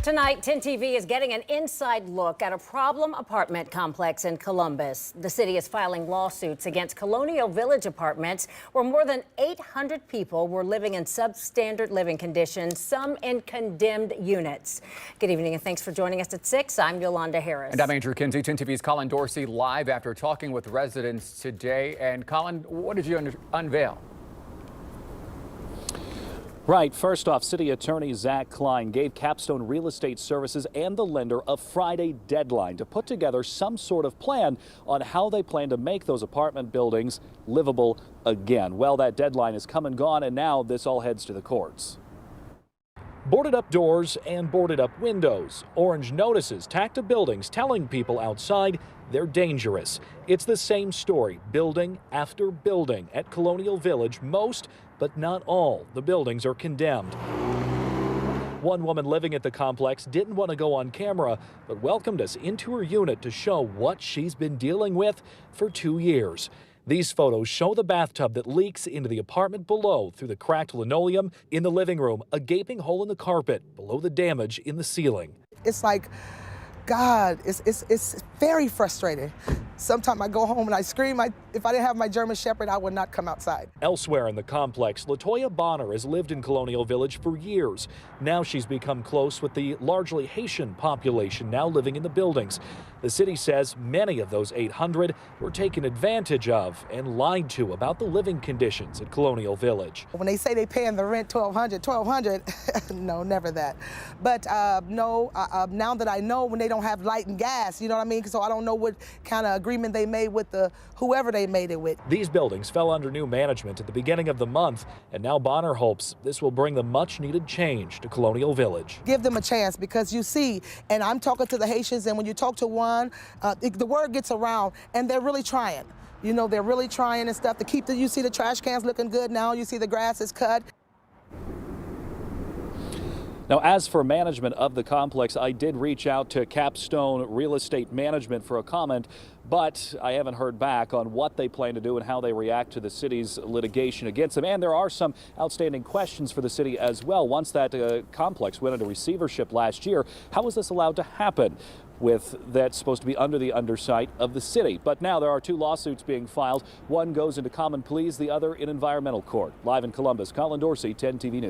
Tonight, 10 TV is getting an inside look at a problem apartment complex in Columbus. The city is filing lawsuits against Colonial Village Apartments, where more than 800 people were living in substandard living conditions, some in condemned units. Good evening and thanks for joining us at 6. I'm Yolanda Harris. And I'm Andrew Kinsey. 10 TV's Colin Dorsey live after talking with residents today. And Colin, what did you unveil? Right. First off, City Attorney Zach Klein gave Capstone Real Estate Services and the lender a Friday deadline to put together some sort of plan on how they plan to make those apartment buildings livable again. Well, that deadline has come and gone, and now this all heads to the courts. Boarded up doors and boarded up windows. Orange notices tacked to buildings telling people outside they're dangerous. It's the same story, building after building at Colonial Village. Most, but not all, the buildings are condemned. One woman living at the complex didn't want to go on camera, but welcomed us into her unit to show what she's been dealing with for 2 years. These photos show the bathtub that leaks into the apartment below through the cracked linoleum in the living room, a gaping hole in the carpet below the damage in the ceiling. It's like, God, it's very frustrating. Sometimes I go home and I scream. If I didn't have my German Shepherd, I would not come outside. Elsewhere in the complex, Latoya Bonner has lived in Colonial Village for years. Now she's become close with the largely Haitian population now living in the buildings. The city says many of those 800 were taken advantage of and lied to about the living conditions at Colonial Village. When they say they paying the rent $1,200, no, never that. But no, now that I know when they don't have light and gas, you know what I mean? So I don't know what kind of agreement they made with whoever they made it with. These buildings fell under new management at the beginning of the month, and now Bonner hopes this will bring the much needed change to Colonial Village. Give them a chance, because you see, and I'm talking to the Haitians, and when you talk to one, the word gets around, and they're really trying. You know, they're really trying and stuff to keep you see the trash cans looking good now, you see the grass is cut. Now, as for management of the complex, I did reach out to Capstone Real Estate Management for a comment, but I haven't heard back on what they plan to do and how they react to the city's litigation against them. And there are some outstanding questions for the city as well. Once that complex went into receivership last year, how was this allowed to happen? With that supposed to be under the undersight of the city. But now there are 2 lawsuits being filed. One goes into common pleas, the other in environmental court. Live in Columbus, Colin Dorsey, 10 TV News.